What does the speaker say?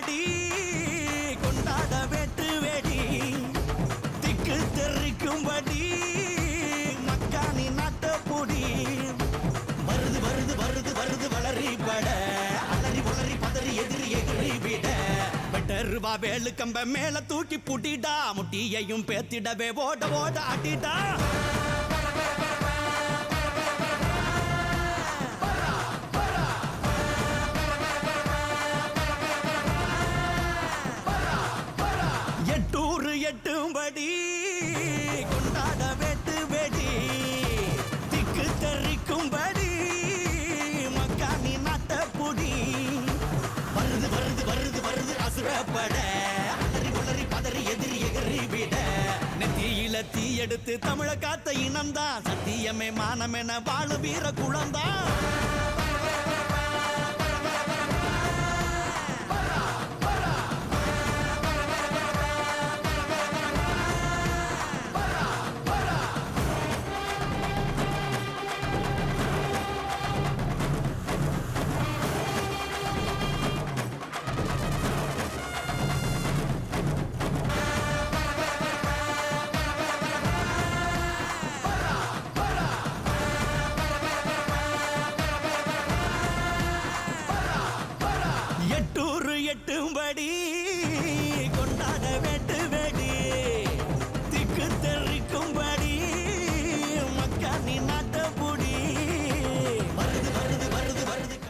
தெரிக்கும்படி கொண்டாட வேட்டு வெடி திக்கு தெரிக்கும்படி மக்கானி நாட்ட பொடி வருது வருது வருது வருது வளரி பட அலறி வளரி பதறி எதிரி எதிரி விட வெட்டருவா வேலு கம்ப மேல தூக்கி புட்டிடா முட்டியையும் பேத்திடவே ஓட ஓட அடிடா எட்டூர் எட்டும்படி கொண்டாட வேட்டு வெடி திக்கு தெரிக்கும்படி மக்கானி நாட்ட பொடி வருது வருது வருது வருது அசுரப்பட அலறி உளறி பதறி எதிரி எதிரி விட நெத்தியில தீ எடுத்து தமிழ காத்த இனம்தான் சத்தியமே மானமென வாழு வீர குளம்தான்